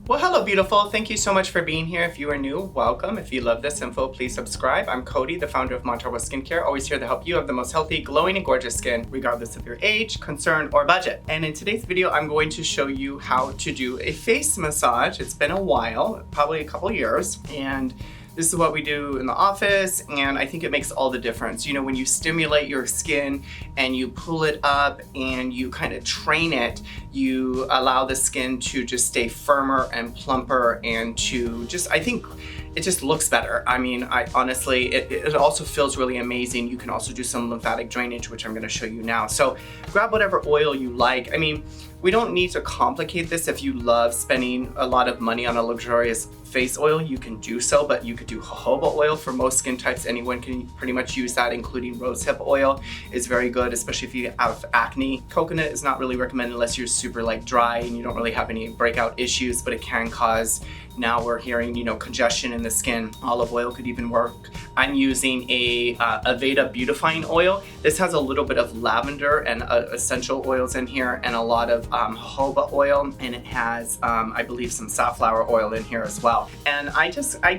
Well, hello, beautiful. Thank you so much for being here. If you are new, welcome. If you love this info, please subscribe. I'm Cody, the founder of Montarbo Skincare, always here to help you have the most healthy, glowing, and gorgeous skin, regardless of your age, concern, or budget. And in today's video, I'm going to show you how to do a face massage. It's been a while, probably a couple years, and this is what we do in the office, and I think it makes all the difference. You know, when you stimulate your skin and you pull it up and you kind of train it, you allow the skin to just stay firmer and plumper and to just, I think, it just looks better. I mean, I honestly, it also feels really amazing. You can also do some lymphatic drainage, which I'm gonna show you now. So grab whatever oil you like. I mean, we don't need to complicate this. If you love spending a lot of money on a luxurious face oil, you can do so, but you could do jojoba oil for most skin types. Anyone can pretty much use that, including rosehip oil is very good, especially if you have acne. Coconut is not really recommended unless you're super like dry and you don't really have any breakout issues, but it can cause, now we're hearing, you know, congestion in the skin. Olive oil could even work. I'm using a Aveda beautifying oil. This has a little bit of lavender and essential oils in here and a lot of jojoba oil, and it has, I believe, some safflower oil in here as well. And I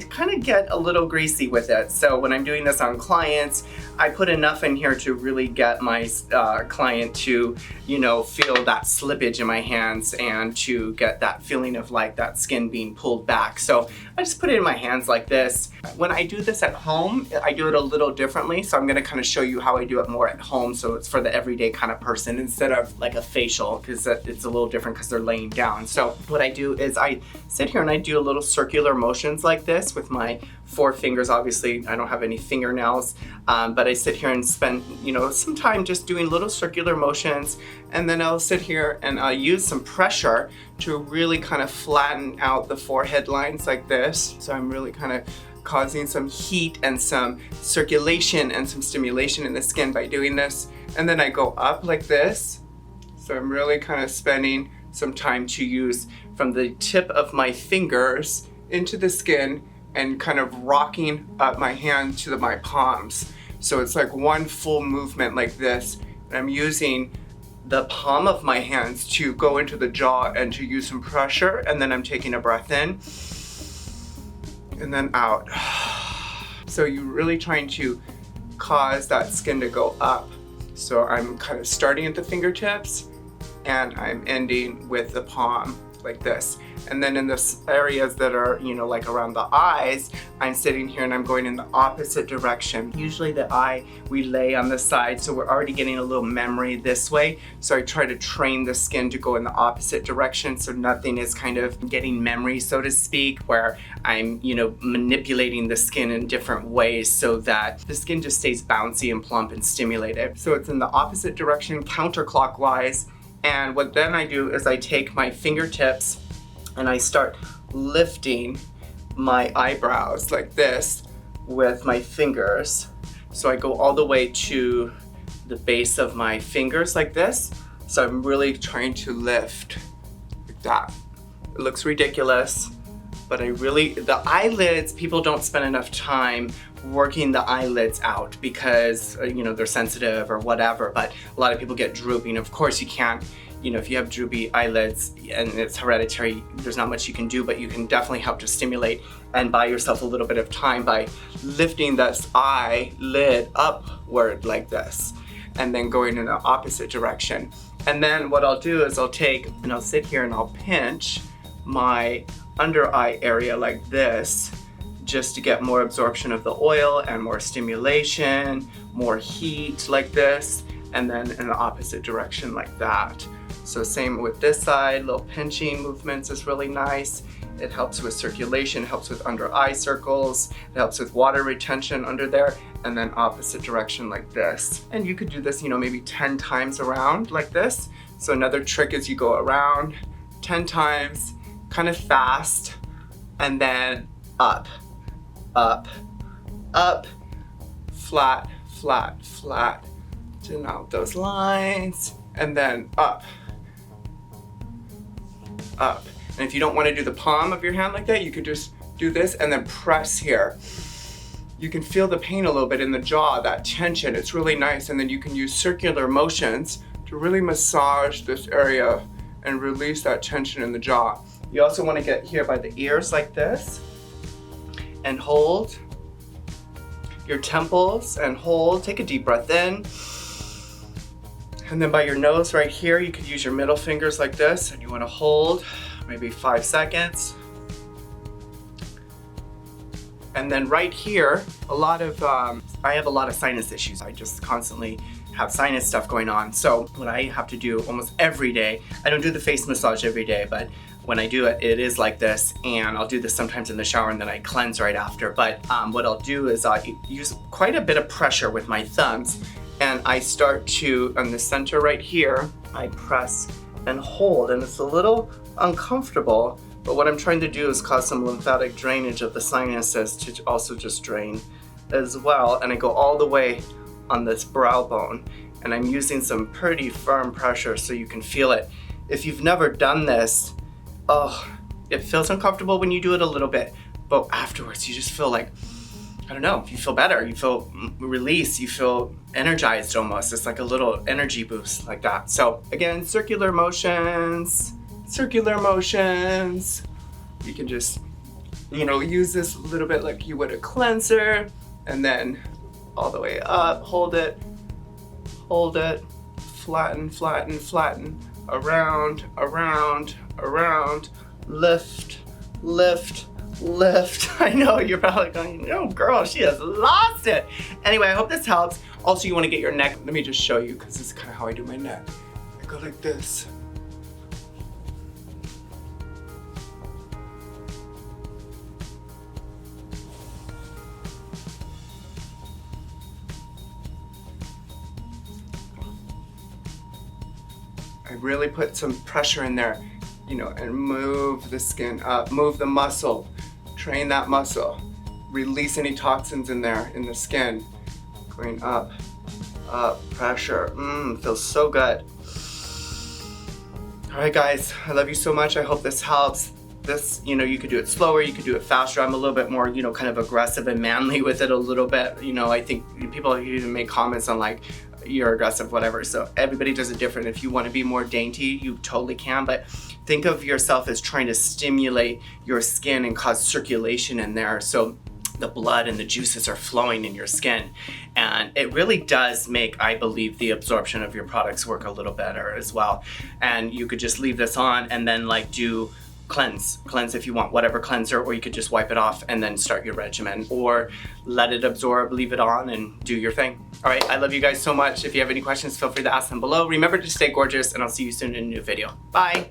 kind of get a little greasy with it. So when I'm doing this on clients, I put enough in here to really get my client to, you know, feel that slippage in my hands and to get that feeling of like that skin being pulled back. So I just put it in my hands like this. When I do this at home, I do it a little differently. So I'm gonna kind of show you how I do it more at home. So it's for the everyday kind of person instead of like a facial, because it's a little different because they're laying down. So what I do is I sit here and I do a little circular motions like this with my 4 fingers. Obviously, I don't have any fingernails, but I sit here and spend, you know, some time just doing little circular motions, and then I'll sit here and I'll use some pressure to really kind of flatten out the forehead lines like this. So I'm really kind of causing some heat and some circulation and some stimulation in the skin by doing this. And then I go up like this. So I'm really kind of spending some time to use from the tip of my fingers into the skin and kind of rocking up my hand to my palms. So it's like one full movement like this. And I'm using the palm of my hands to go into the jaw and to use some pressure. And then I'm taking a breath in and then out. So you're really trying to cause that skin to go up. So I'm kind of starting at the fingertips and I'm ending with the palm like this. And then in the areas that are, you know, like around the eyes, I'm sitting here and I'm going in the opposite direction. Usually the eye, we lay on the side, so we're already getting a little memory this way. So I try to train the skin to go in the opposite direction so nothing is kind of getting memory, so to speak, where I'm, you know, manipulating the skin in different ways so that the skin just stays bouncy and plump and stimulated. So it's in the opposite direction, counterclockwise. And what then I do is I take my fingertips and I start lifting my eyebrows like this with my fingers. So I go all the way to the base of my fingers like this. So I'm really trying to lift like that. It looks ridiculous, but the eyelids, people don't spend enough time working the eyelids out because, you know, they're sensitive or whatever, but a lot of people get drooping. Of course you can't, you know, if you have droopy eyelids and it's hereditary, there's not much you can do, but you can definitely help to stimulate and buy yourself a little bit of time by lifting this eyelid upward like this and then going in the opposite direction. And then what I'll do is I'll take and I'll sit here and I'll pinch my under eye area like this just to get more absorption of the oil and more stimulation, more heat like this, and then in the opposite direction like that. So same with this side, little pinching movements is really nice. It helps with circulation, helps with under eye circles, it helps with water retention under there, and then opposite direction like this. And you could do this, you know, maybe 10 times around like this. So another trick is you go around 10 times, kind of fast, and then up, up, up, flat, flat, flat. Tune out those lines, and then up, up. And if you don't want to do the palm of your hand like that, you could just do this and then press here. You can feel the pain a little bit in the jaw, that tension, it's really nice. And then you can use circular motions to really massage this area and release that tension in the jaw. You also want to get here by the ears like this and hold your temples and hold. Take a deep breath in. And then by your nose right here, you could use your middle fingers like this, and you want to hold maybe 5 seconds. And then right here, I have a lot of sinus issues. I just constantly have sinus stuff going on. So what I have to do almost every day, I don't do the face massage every day, but when I do it, it is like this, and I'll do this sometimes in the shower and then I cleanse right after. But what I'll do is I use quite a bit of pressure with my thumbs, and I start to, on the center right here, I press and hold, and it's a little uncomfortable, but what I'm trying to do is cause some lymphatic drainage of the sinuses to also just drain as well. And I go all the way on this brow bone, and I'm using some pretty firm pressure so you can feel it. If you've never done this, it feels uncomfortable when you do it a little bit, but afterwards you just feel like, I don't know, you feel better, you feel release, you feel energized almost. It's like a little energy boost like that. So again, circular motions. You can just, use this a little bit like you would a cleanser, and then all the way up, hold it, flatten, around, lift. I know you're probably going, oh girl, she has lost it. Anyway, I hope this helps. Also, you want to get your neck. Let me just show you, because this is kind of how I do my neck. I go like this. I really put some pressure in there, and move the skin up, move the muscle, train that muscle, release any toxins in there in the skin, going up, pressure, feels so good. All right guys, I love you so much. I hope this helps. This, you could do it slower, you could do it faster. I'm a little bit more, kind of aggressive and manly with it a little bit. I think people even make comments on like, you're aggressive, whatever. So everybody does it different. If you want to be more dainty, you totally can, but think of yourself as trying to stimulate your skin and cause circulation in there, so the blood and the juices are flowing in your skin. And it really does make, I believe, the absorption of your products work a little better as well. And you could just leave this on and then like do cleanse if you want, whatever cleanser, or you could just wipe it off and then start your regimen, or let it absorb, leave it on, and do your thing. All right, I love you guys so much. If you have any questions, feel free to ask them below. Remember to stay gorgeous, and I'll see you soon in a new video. Bye.